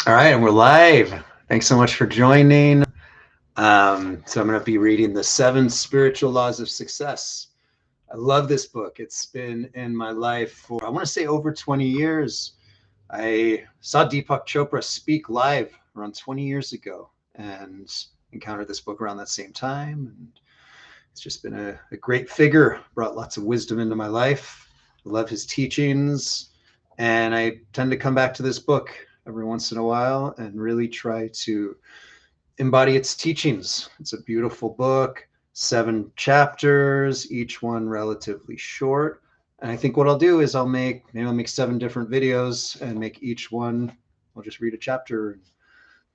All right, and we're live. Thanks so much for joining. So I'm going to be reading The 7 Spiritual Laws of Success. I love this book. It's been in my life for, I want to say, over 20 years. I saw Deepak Chopra speak live around 20 years ago and encountered this book around that same time. And it's just been a great figure, brought lots of wisdom into my life. I love his teachings, and I tend to come back to this book every once in a while and really try to embody its teachings. It's a beautiful book, 7 chapters, each one relatively short. And I think what I'll do is I'll make 7 different videos and make each one, I'll just read a chapter and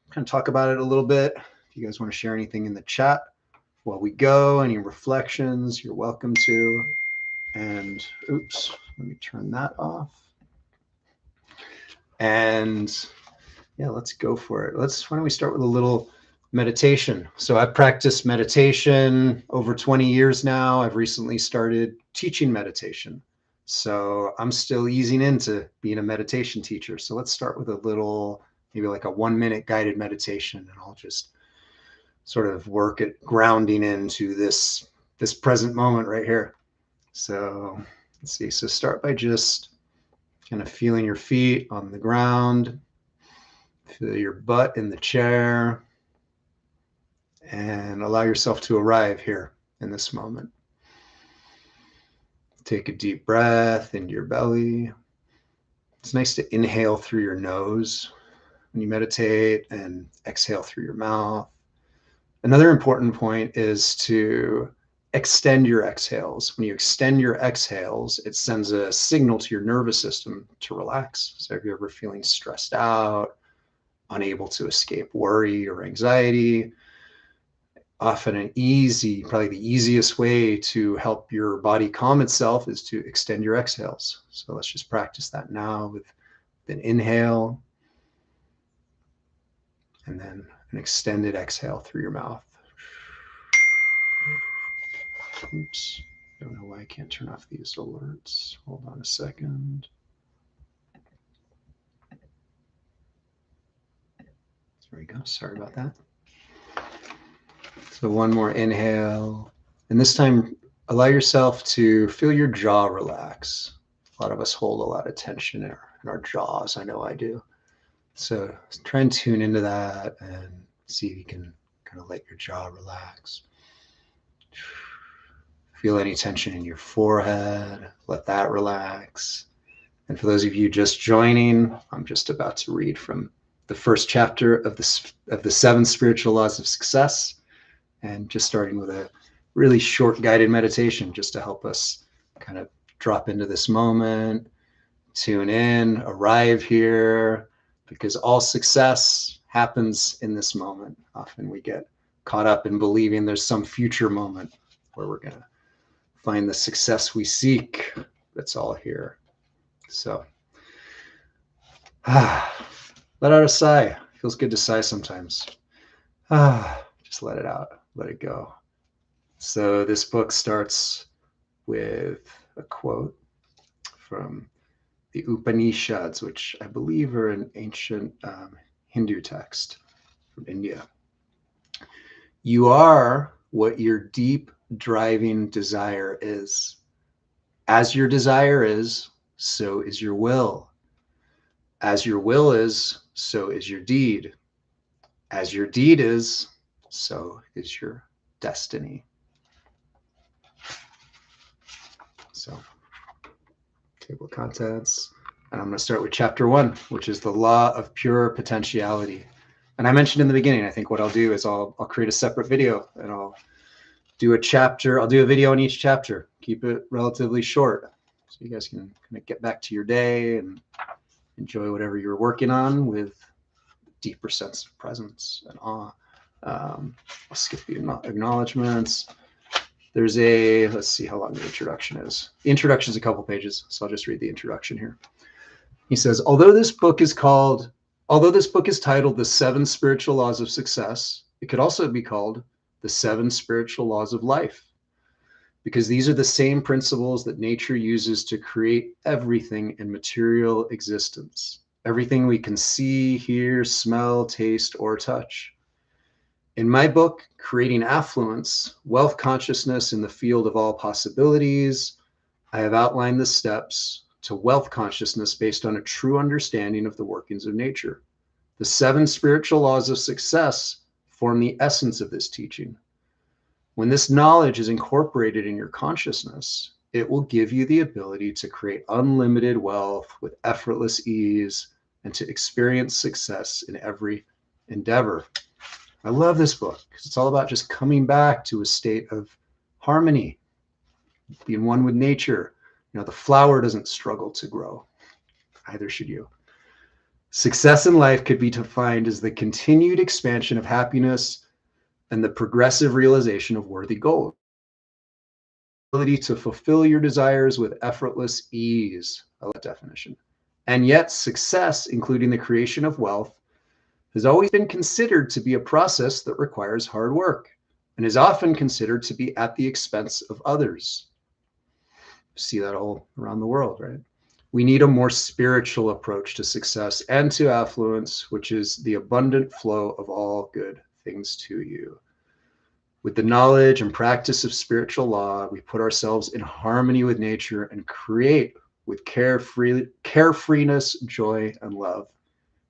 kind of talk about it a little bit. If you guys want to share anything in the chat while we go, any reflections, you're welcome to. And oops, let me turn that off. And yeah, let's go for it. Why don't we start with a little meditation? So I've practiced meditation over 20 years now. I've recently started teaching meditation. So I'm still easing into being a meditation teacher. So let's start with a little, maybe like a 1-minute guided meditation, and I'll just sort of work at grounding into this present moment right here. So let's see. So start by just kind of feeling your feet on the ground. Feel your butt in the chair, and allow yourself to arrive here in this moment. Take a deep breath into your belly. It's nice to inhale through your nose when you meditate and exhale through your mouth. Another important point is to extend your exhales. When you extend your exhales, it sends a signal to your nervous system to relax. So if you're ever feeling stressed out, unable to escape worry or anxiety, often probably the easiest way to help your body calm itself is to extend your exhales. So let's just practice that now with an inhale and then an extended exhale through your mouth. Oops, don't know why I can't turn off these alerts. Hold on a second. There we go. Sorry about that. So one more inhale. And this time, allow yourself to feel your jaw relax. A lot of us hold a lot of tension in our jaws. I know I do. So try and tune into that and see if you can kind of let your jaw relax. Feel any tension in your forehead. Let that relax. And for those of you just joining, I'm just about to read from the first chapter of the 7 Spiritual Laws of Success, and just starting with a really short guided meditation just to help us kind of drop into this moment, tune in, arrive here, because all success happens in this moment. Often we get caught up in believing there's some future moment where we're going to find the success we seek. It's all here. So let out a sigh. Feels good to sigh sometimes. Just let it out. Let it go. So this book starts with a quote from the Upanishads, which I believe are an ancient Hindu text from India. You are what your deep driving desire is. As your desire is, so is your will. As your will is, so is your deed. As your deed is, so is your destiny. So, table of contents. And I'm going to start with chapter 1, which is the Law of Pure Potentiality. And I mentioned in the beginning, I think what I'll do is I'll create a separate video and I'll do a chapter. I'll do a video on each chapter. Keep it relatively short so you guys can kind of get back to your day and enjoy whatever you're working on with a deeper sense of presence and awe. I'll skip the acknowledgements. There's let's see how long the introduction is. The introduction is a couple pages, so I'll just read the introduction here. He says, although this book is titled The 7 Spiritual Laws of Success, it could also be called The 7 Spiritual Laws of Life, because these are the same principles that nature uses to create everything in material existence. everything we can see, hear, smell, taste, or touch. In my book, Creating Affluence, Wealth Consciousness in the Field of All Possibilities, I have outlined the steps to wealth consciousness based on a true understanding of the workings of nature. The 7 spiritual laws of success form the essence of this teaching. When this knowledge is incorporated in your consciousness, it will give you the ability to create unlimited wealth with effortless ease and to experience success in every endeavor. I love this book because it's all about just coming back to a state of harmony, being one with nature. The flower doesn't struggle to grow. Either should you. Success in life could be defined as the continued expansion of happiness and the progressive realization of worthy goals. Ability to fulfill your desires with effortless ease. I love that definition. And yet, success, including the creation of wealth, has always been considered to be a process that requires hard work and is often considered to be at the expense of others. See that all around the world, right? We need a more spiritual approach to success and to affluence, which is the abundant flow of all good things to you. With the knowledge and practice of spiritual law, we put ourselves in harmony with nature and create with carefreeness, joy, and love.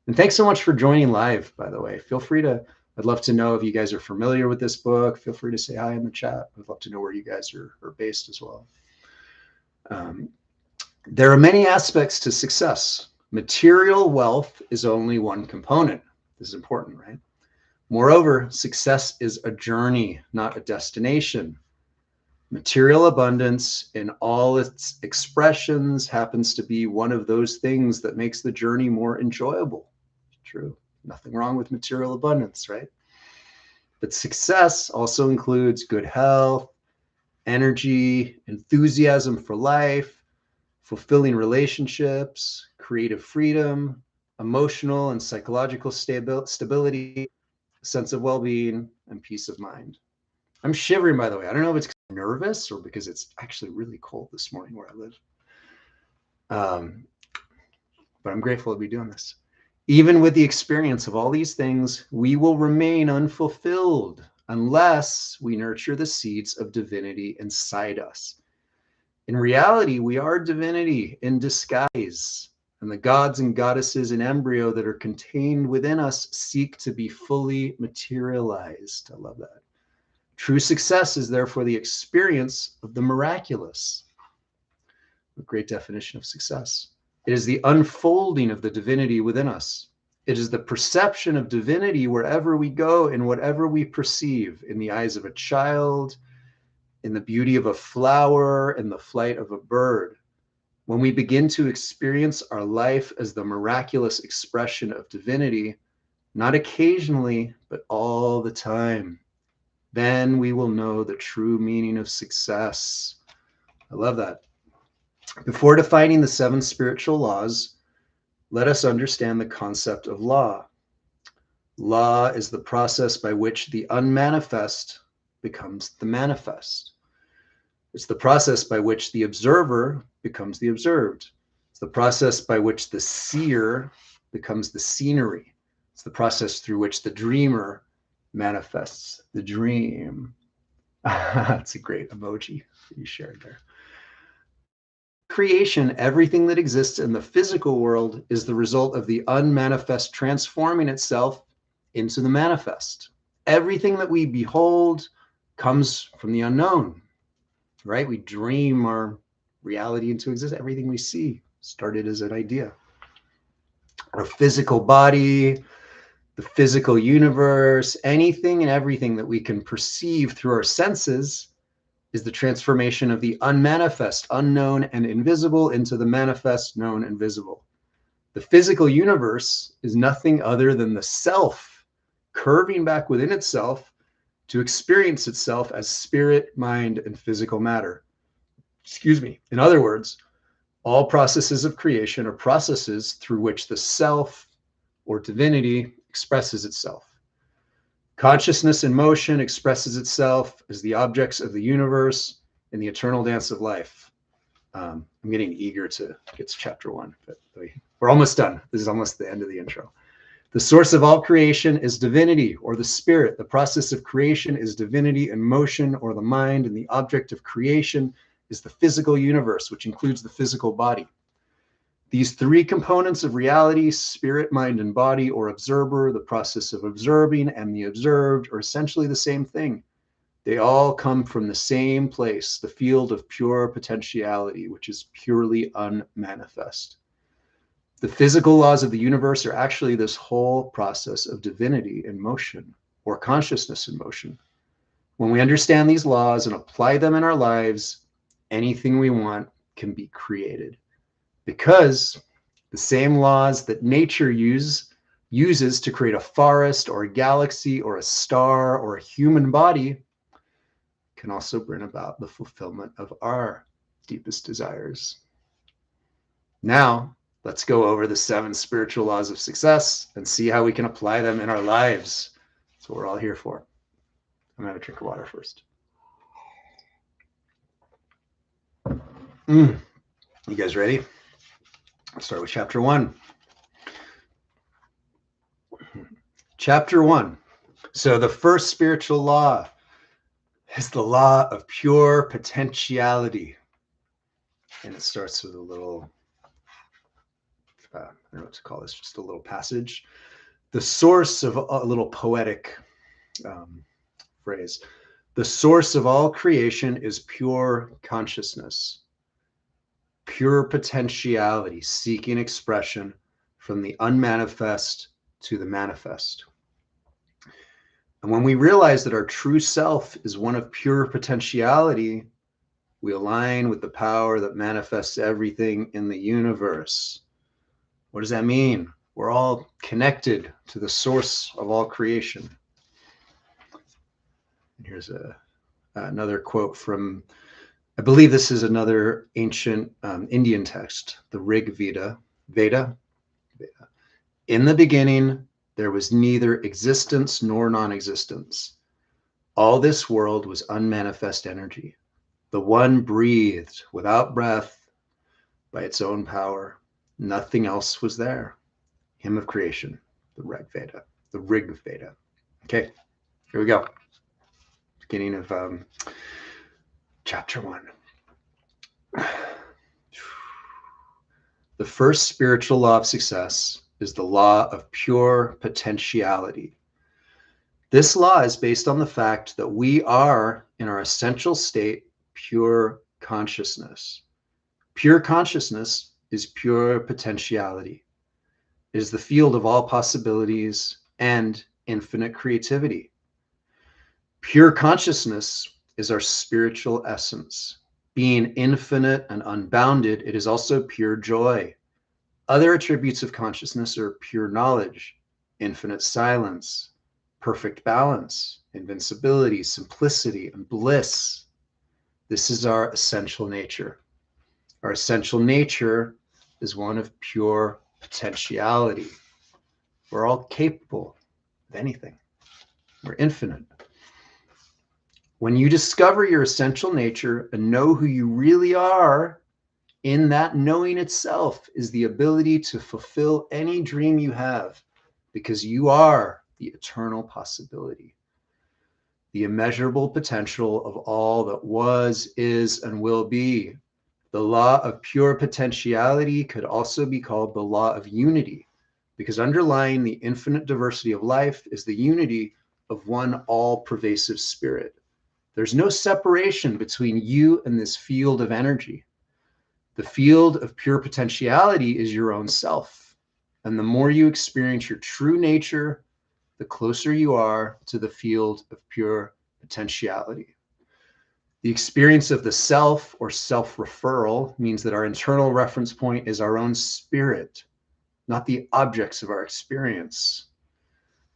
And thanks so much for joining live, by the way. I'd love to know if you guys are familiar with this book. Feel free to say hi in the chat. I'd love to know where you guys are based as well. There are many aspects to success. Material wealth is only one component. This is important, right? Moreover, success is a journey, not a destination. Material abundance in all its expressions happens to be one of those things that makes the journey more enjoyable. True. Nothing wrong with material abundance, right? But success also includes good health, energy, enthusiasm for life, fulfilling relationships, creative freedom, emotional and psychological stability, sense of well-being, and peace of mind. I'm shivering, by the way. I don't know if it's nervous or because it's actually really cold this morning where I live. But I'm grateful to be doing this. Even with the experience of all these things, we will remain unfulfilled unless we nurture the seeds of divinity inside us. In reality, we are divinity in disguise. And the gods and goddesses in embryo that are contained within us seek to be fully materialized. I love that. True success is therefore the experience of the miraculous. A great definition of success. It is the unfolding of the divinity within us. It is the perception of divinity wherever we go and whatever we perceive, in the eyes of a child, in the beauty of a flower, in the flight of a bird. When we begin to experience our life as the miraculous expression of divinity, not occasionally, but all the time, then we will know the true meaning of success. I love that. Before defining the 7 spiritual laws, let us understand the concept of law. Law is the process by which the unmanifest becomes the manifest. It's the process by which the observer becomes the observed. It's the process by which the seer becomes the scenery. It's the process through which the dreamer manifests the dream. That's a great emoji that you shared there. Creation, everything that exists in the physical world is the result of the unmanifest transforming itself into the manifest. Everything that we behold comes from the unknown, right? We dream our reality into existence. Everything we see started as an idea. Our physical body, the physical universe, anything and everything that we can perceive through our senses is the transformation of the unmanifest, unknown, and invisible into the manifest, known, and visible. The physical universe is nothing other than the self curving back within itself to experience itself as spirit, mind, and physical matter. Excuse me. In other words, all processes of creation are processes through which the self or divinity expresses itself. Consciousness in motion expresses itself as the objects of the universe in the eternal dance of life. I'm getting eager to get to chapter 1, but We're almost done. This is almost the end of the intro. The source of all creation is divinity, or the spirit. The process of creation is divinity and motion, or the mind, and the object of creation is the physical universe, which includes the physical body. These three components of reality, spirit, mind, and body, or observer, the process of observing, and the observed, are essentially the same thing. They all come from the same place, the field of pure potentiality, which is purely unmanifest. The physical laws of the universe are actually this whole process of divinity in motion, or consciousness in motion. When we understand these laws and apply them in our lives, anything we want can be created. Because the same laws that nature uses to create a forest or a galaxy or a star or a human body can also bring about the fulfillment of our deepest desires. Now, let's go over the 7 spiritual laws of success and see how we can apply them in our lives. That's what we're all here for. I'm gonna have a drink of water first. You guys ready? Let's start with chapter 1. Chapter 1. So the first spiritual law is the law of pure potentiality. And it starts with a little, I don't know what to call this, just a little passage. The source of a little poetic phrase. The source of all creation is pure consciousness, pure potentiality, seeking expression from the unmanifest to the manifest. And when we realize that our true self is one of pure potentiality, we align with the power that manifests everything in the universe. What does that mean? We're all connected to the source of all creation. And here's another quote from, I believe this is another ancient Indian text, the Rig Veda. In the beginning, there was neither existence nor non-existence. All this world was unmanifest energy. The one breathed without breath by its own power. Nothing else was there. Hymn of Creation, the Rig Veda. Okay, here we go. Beginning of chapter 1. The first spiritual law of success is the law of pure potentiality. This law is based on the fact that we are, in our essential state, pure consciousness. Pure consciousness is pure potentiality. It is the field of all possibilities and infinite creativity. Pure consciousness is our spiritual essence. Being infinite and unbounded, it is also pure joy. Other attributes of consciousness are pure knowledge, infinite silence, perfect balance, invincibility, simplicity, and bliss. This is our essential nature. Our essential nature is one of pure potentiality. We're all capable of anything. We're infinite. When you discover your essential nature and know who you really are, in that knowing itself is the ability to fulfill any dream you have, because you are the eternal possibility, the immeasurable potential of all that was, is, and will be. The law of pure potentiality could also be called the law of unity, because underlying the infinite diversity of life is the unity of one all-pervasive spirit. There's no separation between you and this field of energy. The field of pure potentiality is your own self. And the more you experience your true nature, the closer you are to the field of pure potentiality. The experience of the self, or self-referral, means that our internal reference point is our own spirit, not the objects of our experience.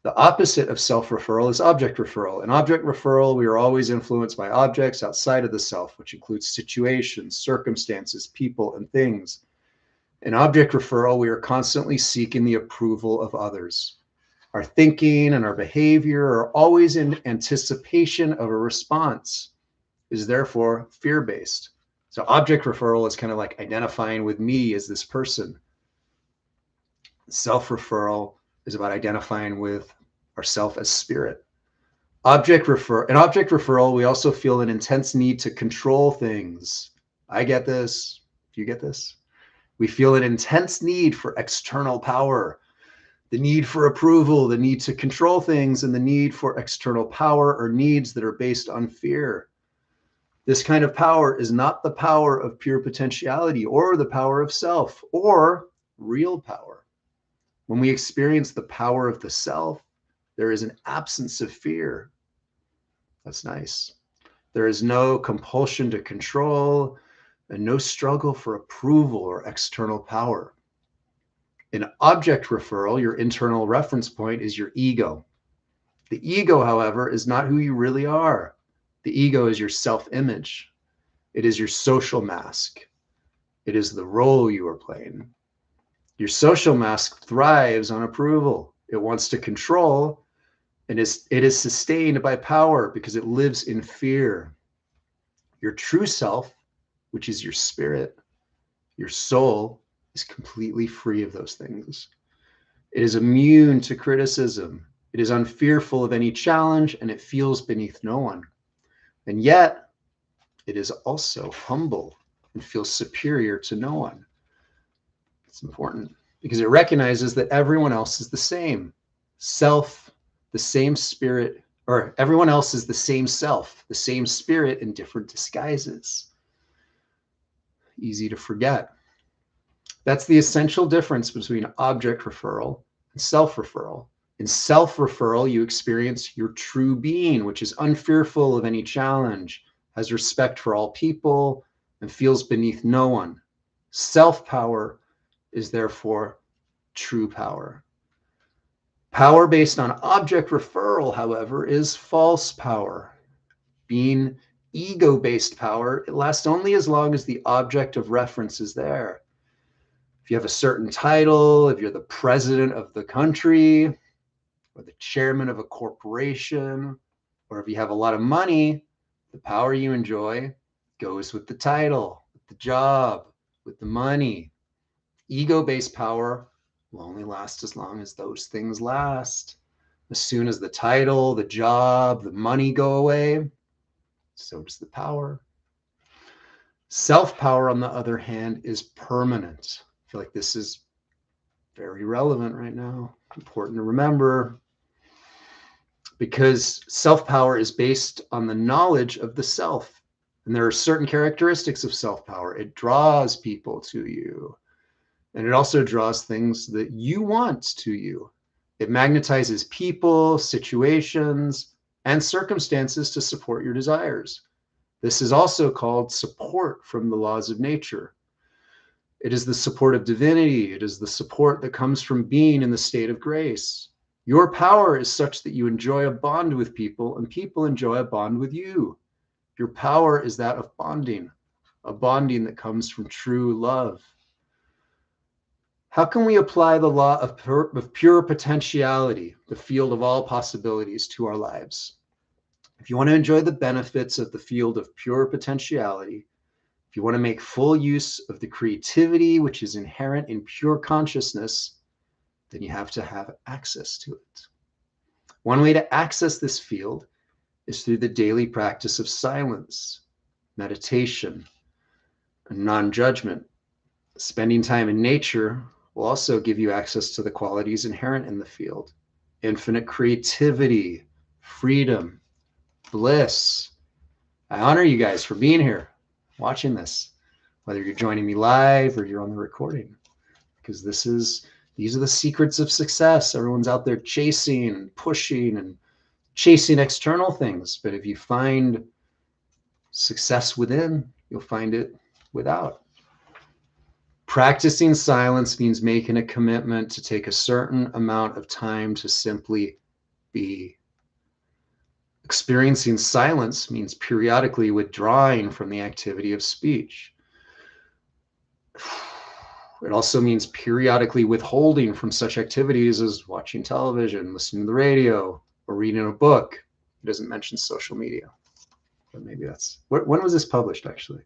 The opposite of self-referral is object referral. In object referral, we are always influenced by objects outside of the self, which includes situations, circumstances, people, and things. In object referral, we are constantly seeking the approval of others. Our thinking and our behavior are always in anticipation of a response, is therefore fear-based. So object referral is kind of like identifying with me as this person. Self-referral is about identifying with ourself as spirit. Object referral, we also feel an intense need to control things. I get this. Do you get this? We feel an intense need for external power, the need for approval, the need to control things, and the need for external power or needs that are based on fear. This kind of power is not the power of pure potentiality or the power of self or real power. When we experience the power of the self, there is an absence of fear. That's nice. There is no compulsion to control and no struggle for approval or external power. In object referral, your internal reference point is your ego. The ego, however, is not who you really are. The ego is your self-image. It is your social mask. It is the role you are playing. Your social mask thrives on approval. It wants to control, and it is sustained by power because it lives in fear. Your true self, which is your spirit, your soul, is completely free of those things. It is immune to criticism. It is unfearful of any challenge, and it feels beneath no one. And yet, it is also humble and feels superior to no one. It's important because it recognizes that everyone else is the same self, the same spirit, or everyone else is the same self, the same spirit in different disguises. Easy to forget. That's the essential difference between object referral and self-referral. In self-referral, you experience your true being, which is unfearful of any challenge, has respect for all people, and feels beneath no one. Self-power is therefore true power. Power based on object referral, however, is false power. Being ego-based power, it lasts only as long as the object of reference is there. If you have a certain title, if you're the president of the country, or the chairman of a corporation, or if you have a lot of money, the power you enjoy goes with the title, with the job, with the money. Ego-based power will only last as long as those things last. As soon as the title, the job, the money go away, so does the power. Self-power, on the other hand, is permanent. I feel like this is very relevant right now, important to remember, because self-power is based on the knowledge of the self. And there are certain characteristics of self-power. It draws people to you. And it also draws things that you want to you. It magnetizes people, situations, and circumstances to support your desires. This is also called support from the laws of nature. It is the support of divinity. It is the support that comes from being in the state of grace. Your power is such that you enjoy a bond with people, and people enjoy a bond with you. Your power is that of bonding, a bonding that comes from true love. How can we apply the law of pure potentiality, the field of all possibilities, to our lives? If you want to enjoy the benefits of the field of pure potentiality, if you want to make full use of the creativity which is inherent in pure consciousness, then you have to have access to it. One way to access this field is through the daily practice of silence, meditation, and non-judgment. Spending time in nature will also give you access to the qualities inherent in the field: infinite creativity, freedom, bliss. I honor you guys for being here, watching this, whether you're joining me live or you're on the recording, because these are the secrets of success. Everyone's out there chasing and pushing and chasing external things. But if you find success within, you'll find it without. Practicing silence means making a commitment to take a certain amount of time to simply be. Experiencing silence means periodically withdrawing from the activity of speech. It also means periodically withholding from such activities as watching television, listening to the radio, or reading a book. It doesn't mention social media, but maybe that's... When was this published, actually?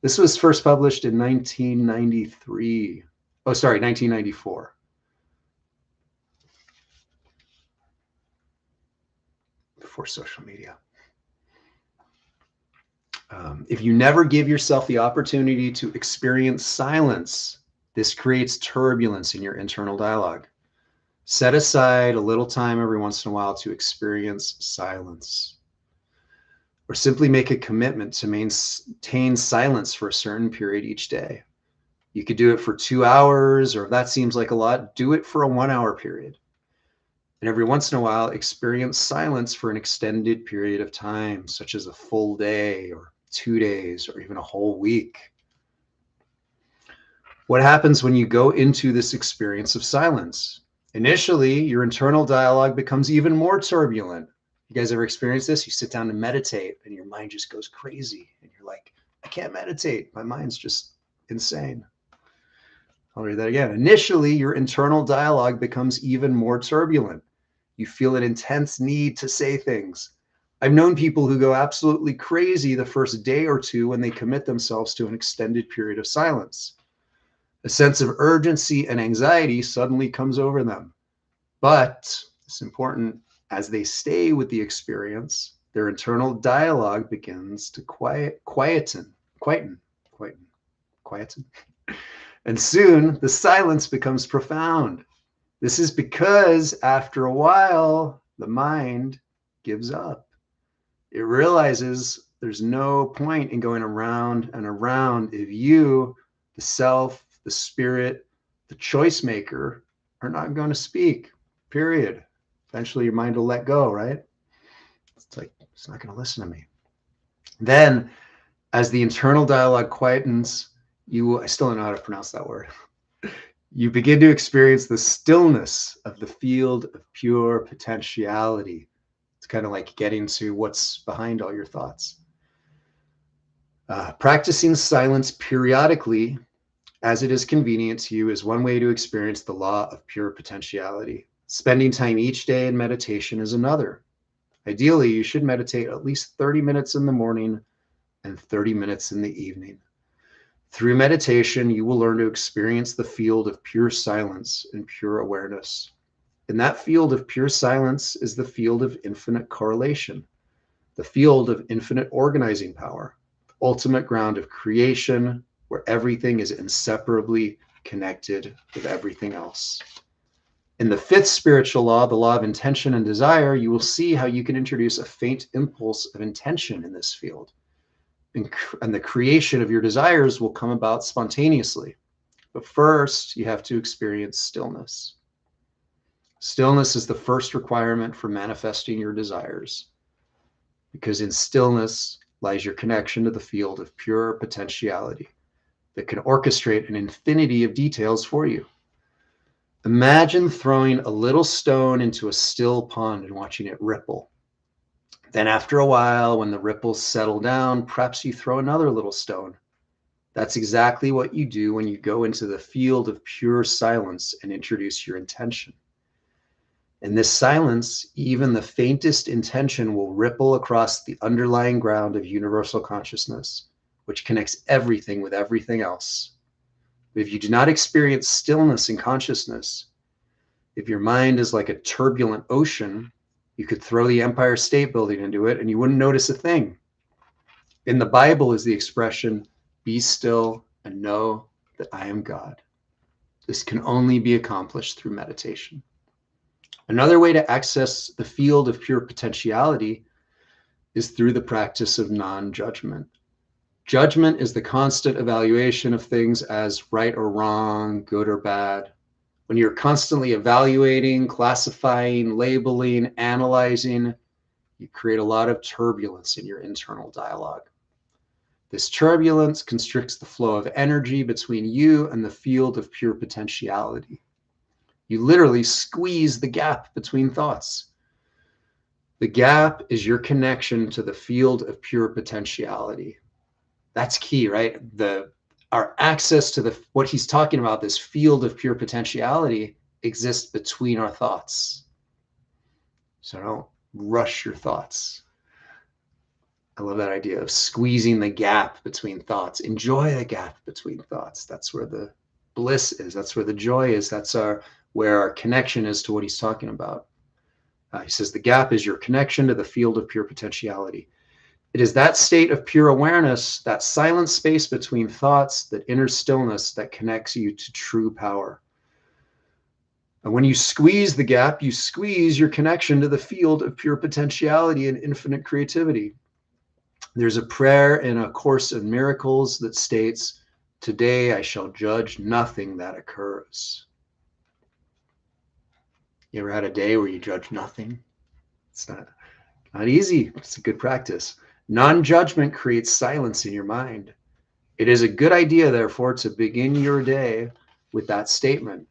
This was first published in 1993. Oh, sorry, 1994. before social media. If you never give yourself the opportunity to experience silence, this creates turbulence in your internal dialogue. Set aside a little time every once in a while to experience silence. Or simply make a commitment to maintain silence for a certain period each day. You could do it for 2 hours, or if that seems like a lot, do it for a 1 hour period. And every once in a while, experience silence for an extended period of time, such as a full day or 2 days or even a whole week. What happens when you go into this experience of silence? Initially, your internal dialogue becomes even more turbulent. You guys ever experienced this? You sit down to meditate and your mind just goes crazy. And you're like, I can't meditate. My mind's just insane. I'll read that again. Initially, your internal dialogue becomes even more turbulent. You feel an intense need to say things. I've known people who go absolutely crazy the first day or two when they commit themselves to an extended period of silence. A sense of urgency and anxiety suddenly comes over them. But it's important, as they stay with the experience, their internal dialogue begins to quieten. And soon the silence becomes profound. This is because after a while, the mind gives up. It realizes there's no point in going around and around if you, the self, the spirit, the choice maker, are not going to speak, period. Eventually your mind will let go, right? It's like, it's not going to listen to me. Then, as the internal dialogue quietens, I still don't know how to pronounce that word. You begin to experience the stillness of the field of pure potentiality. It's kind of like getting to what's behind all your thoughts. Practicing silence periodically, as it is convenient to you, is one way to experience the law of pure potentiality. Spending time each day in meditation is another. Ideally, you should meditate at least 30 minutes in the morning and 30 minutes in the evening. Through meditation, you will learn to experience the field of pure silence and pure awareness. And that field of pure silence is the field of infinite correlation, the field of infinite organizing power, the ultimate ground of creation, where everything is inseparably connected with everything else. In the fifth spiritual law, the law of intention and desire, you will see how you can introduce a faint impulse of intention in this field. And the creation of your desires will come about spontaneously. But first, you have to experience stillness. Stillness is the first requirement for manifesting your desires, because in stillness lies your connection to the field of pure potentiality that can orchestrate an infinity of details for you. Imagine throwing a little stone into a still pond and watching it ripple. Then after a while, when the ripples settle down, perhaps you throw another little stone. That's exactly what you do when you go into the field of pure silence and introduce your intention. In this silence, even the faintest intention will ripple across the underlying ground of universal consciousness, which connects everything with everything else. If you do not experience stillness in consciousness, if your mind is like a turbulent ocean, you could throw the Empire State Building into it and you wouldn't notice a thing. In the Bible is the expression, "Be still and know that I am God." This can only be accomplished through meditation. Another way to access the field of pure potentiality is through the practice of non-judgment. Judgment is the constant evaluation of things as right or wrong, good or bad. When you're constantly evaluating, classifying, labeling, analyzing, you create a lot of turbulence in your internal dialogue. This turbulence constricts the flow of energy between you and the field of pure potentiality. You literally squeeze the gap between thoughts. The gap is your connection to the field of pure potentiality. That's key, right? Our access to what he's talking about, this field of pure potentiality, exists between our thoughts. So don't rush your thoughts. I love that idea of squeezing the gap between thoughts. Enjoy the gap between thoughts. That's where the bliss is. That's where the joy is. That's where our connection is to what he's talking about. He says the gap is your connection to the field of pure potentiality. It is that state of pure awareness, that silent space between thoughts, that inner stillness that connects you to true power. And when you squeeze the gap, you squeeze your connection to the field of pure potentiality and infinite creativity. There's a prayer in A Course in Miracles that states, "Today I shall judge nothing that occurs." You ever had a day where you judge nothing? It's not easy. It's a good practice. Non-judgment creates silence in your mind. It is a good idea, therefore, to begin your day with that statement.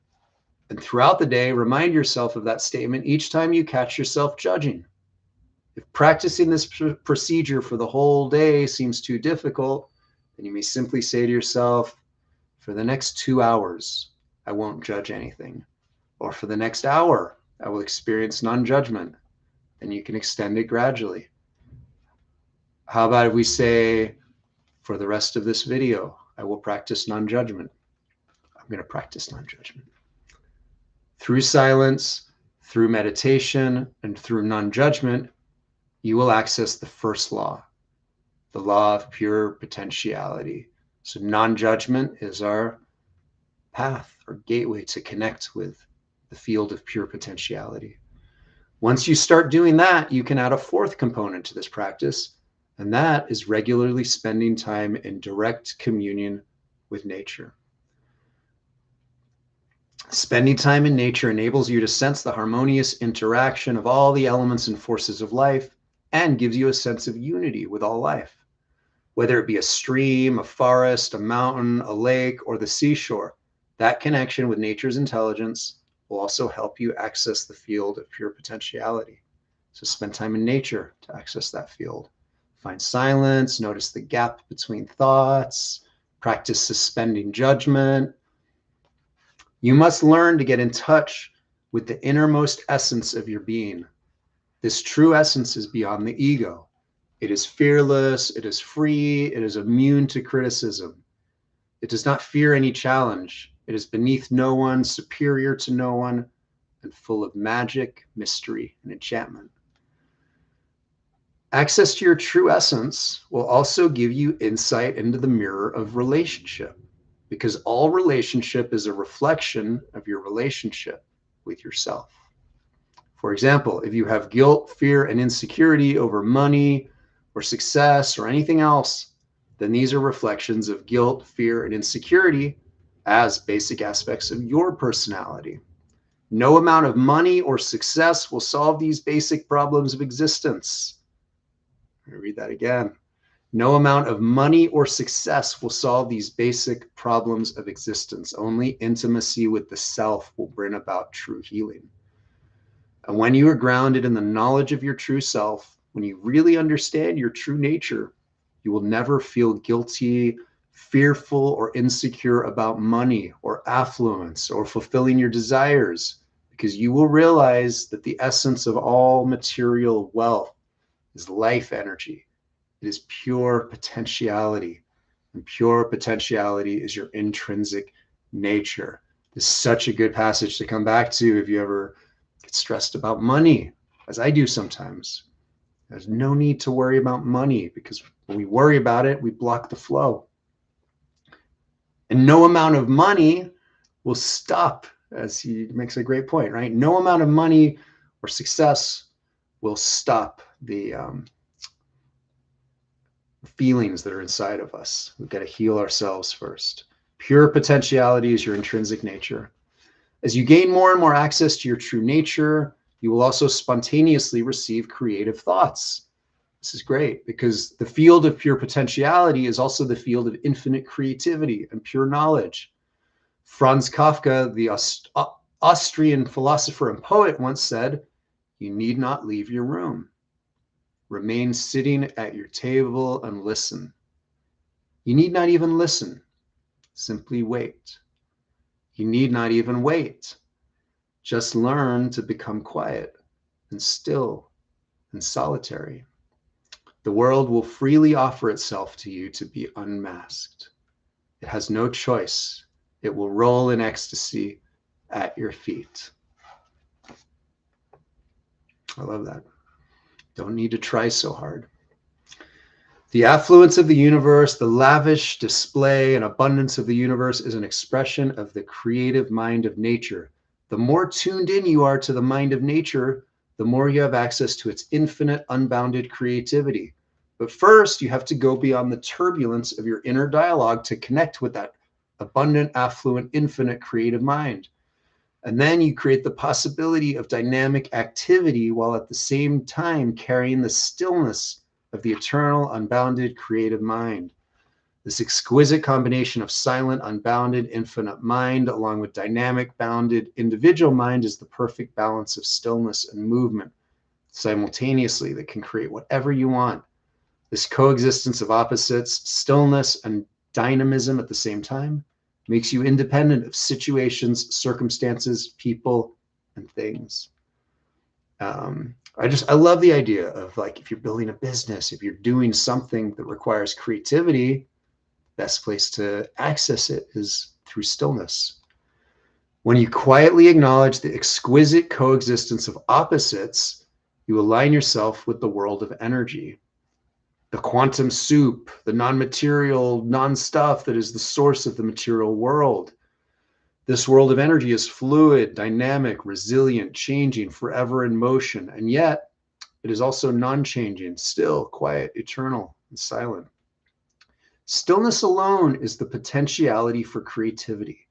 And throughout the day, remind yourself of that statement each time you catch yourself judging. If practicing this procedure for the whole day seems too difficult, then you may simply say to yourself, for the next 2 hours, I won't judge anything. Or for the next hour, I will experience non-judgment. And you can extend it gradually. How about if we say, for the rest of this video, I will practice non-judgment. I'm going to practice non-judgment. Through silence, through meditation, and through non-judgment, you will access the first law, the law of pure potentiality. So non-judgment is our path or gateway to connect with the field of pure potentiality. Once you start doing that, you can add a fourth component to this practice, and that is regularly spending time in direct communion with nature. Spending time in nature enables you to sense the harmonious interaction of all the elements and forces of life and gives you a sense of unity with all life. Whether it be a stream, a forest, a mountain, a lake, or the seashore, that connection with nature's intelligence will also help you access the field of pure potentiality. So spend time in nature to access that field. Find silence, notice the gap between thoughts, practice suspending judgment. You must learn to get in touch with the innermost essence of your being. This true essence is beyond the ego. It is fearless, it is free, it is immune to criticism. It does not fear any challenge. It is beneath no one, superior to no one, and full of magic, mystery, and enchantment. Access to your true essence will also give you insight into the mirror of relationship, because all relationship is a reflection of your relationship with yourself. For example, if you have guilt, fear, and insecurity over money or success or anything else, then these are reflections of guilt, fear, and insecurity as basic aspects of your personality. No amount of money or success will solve these basic problems of existence. Let me read that again. No amount of money or success will solve these basic problems of existence. Only intimacy with the self will bring about true healing. And when you are grounded in the knowledge of your true self, when you really understand your true nature, you will never feel guilty, fearful, or insecure about money or affluence or fulfilling your desires, because you will realize that the essence of all material wealth is life energy. It is pure potentiality, and pure potentiality is your intrinsic nature. This is such a good passage to come back to if you ever get stressed about money, as I do sometimes. There's no need to worry about money, because when we worry about it, we block the flow. And no amount of money will stop, as he makes a great point, right? No amount of money or success will stop the feelings that are inside of us. We've got to heal ourselves first. Pure potentiality is your intrinsic nature. As you gain more and more access to your true nature, you will also spontaneously receive creative thoughts. This is great, because the field of pure potentiality is also the field of infinite creativity and pure knowledge. Franz Kafka, the Austrian philosopher and poet, once said, "You need not leave your room. Remain sitting at your table and listen. You need not even listen. Simply wait. You need not even wait. Just learn to become quiet and still and solitary. The world will freely offer itself to you to be unmasked. It has no choice. It will roll in ecstasy at your feet." I love that. Don't need to try so hard. The affluence of the universe, the lavish display and abundance of the universe is an expression of the creative mind of nature. The more tuned in you are to the mind of nature, the more you have access to its infinite, unbounded creativity. But first, you have to go beyond the turbulence of your inner dialogue to connect with that abundant, affluent, infinite creative mind. And then you create the possibility of dynamic activity while at the same time carrying the stillness of the eternal, unbounded, creative mind. This exquisite combination of silent, unbounded, infinite mind, along with dynamic, bounded, individual mind, is the perfect balance of stillness and movement simultaneously that can create whatever you want. This coexistence of opposites, stillness and dynamism at the same time, makes you independent of situations, circumstances, people, and things. I love the idea of, like, if you're building a business, if you're doing something that requires creativity, best place to access it is through stillness. When you quietly acknowledge the exquisite coexistence of opposites, you align yourself with the world of energy, the quantum soup, the non-material, non-stuff that is the source of the material world. This world of energy is fluid, dynamic, resilient, changing, forever in motion, and yet it is also non-changing, still, quiet, eternal, and silent. Stillness alone is the potentiality for creativity.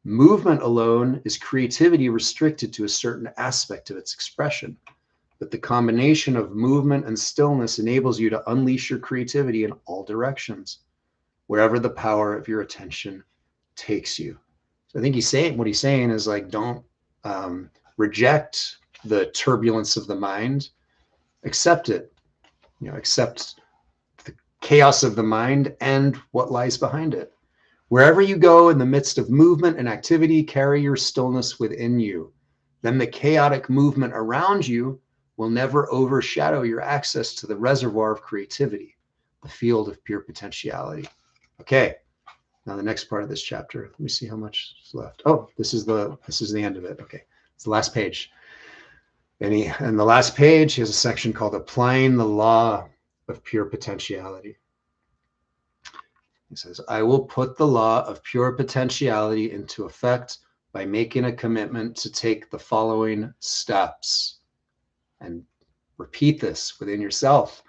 Movement alone is creativity restricted to a certain aspect of its expression. But the combination of movement and stillness enables you to unleash your creativity in all directions, wherever the power of your attention takes you. So I think what he's saying is, like, don't reject the turbulence of the mind, accept it, accept the chaos of the mind and what lies behind it. Wherever you go in the midst of movement and activity, carry your stillness within you. Then the chaotic movement around you will never overshadow your access to the reservoir of creativity, the field of pure potentiality. Okay, now the next part of this chapter. Let me see how much is left. Oh, this is the end of it. Okay, it's the last page. And the last page, he has a section called Applying the Law of Pure Potentiality. He says, I will put the law of pure potentiality into effect by making a commitment to take the following steps. And repeat this within yourself.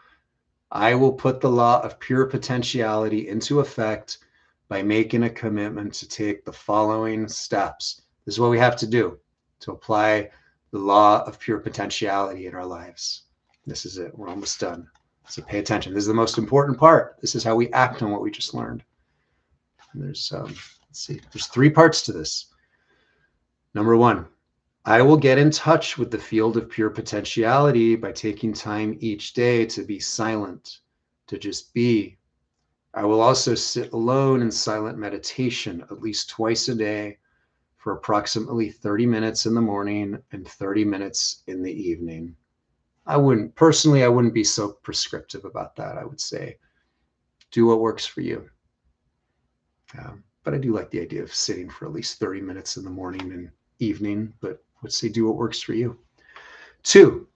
I will put the law of pure potentiality into effect by making a commitment to take the following steps. This is what we have to do to apply the law of pure potentiality in our lives. This is it. We're almost done. So pay attention. This is the most important part. This is how we act on what we just learned. And there's, there's 3 parts to this. Number 1, I will get in touch with the field of pure potentiality by taking time each day to be silent, to just be. I will also sit alone in silent meditation at least twice a day for approximately 30 minutes in the morning and 30 minutes in the evening. I wouldn't be so prescriptive about that. I would say, do what works for you. But I do like the idea of sitting for at least 30 minutes in the morning and evening, but let's say do what works for you. 2,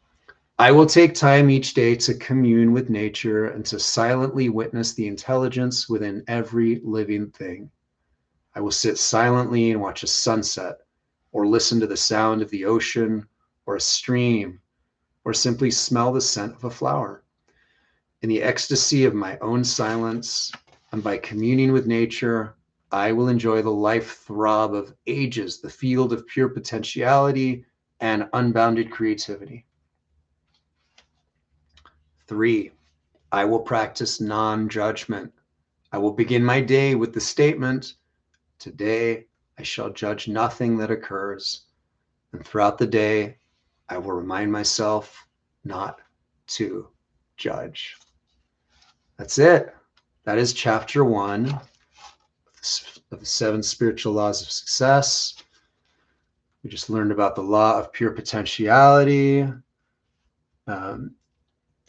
I will take time each day to commune with nature and to silently witness the intelligence within every living thing. I will sit silently and watch a sunset, or listen to the sound of the ocean or a stream, or simply smell the scent of a flower. In the ecstasy of my own silence and by communing with nature, I will enjoy the life throb of ages, the field of pure potentiality and unbounded creativity. 3, I will practice non-judgment. I will begin my day with the statement, today I shall judge nothing that occurs. And throughout the day, I will remind myself not to judge. That's it. That is chapter 1 of the 7 spiritual laws of success. We just learned about the law of pure potentiality. Anilai,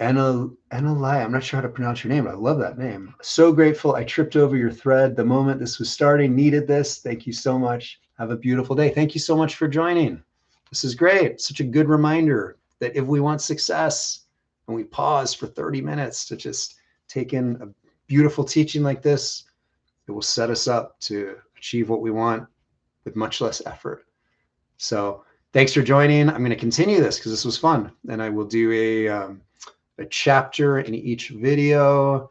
I'm not sure how to pronounce your name, but I love that name. So grateful I tripped over your thread the moment this was starting. Needed this. Thank you so much. Have a beautiful day. Thank you so much for joining. This is great. Such a good reminder that if we want success and we pause for 30 minutes to just take in a beautiful teaching like this, it will set us up to achieve what we want with much less effort. So thanks for joining. I'm going to continue this because this was fun, and I will do a chapter in each video.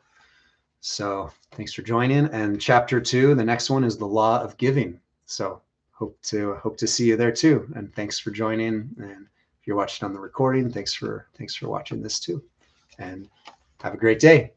So thanks for joining. And chapter 2, the next one, is the law of giving. So hope to see you there too. And thanks for joining. And if you're watching on the recording, thanks for watching this too. And have a great day.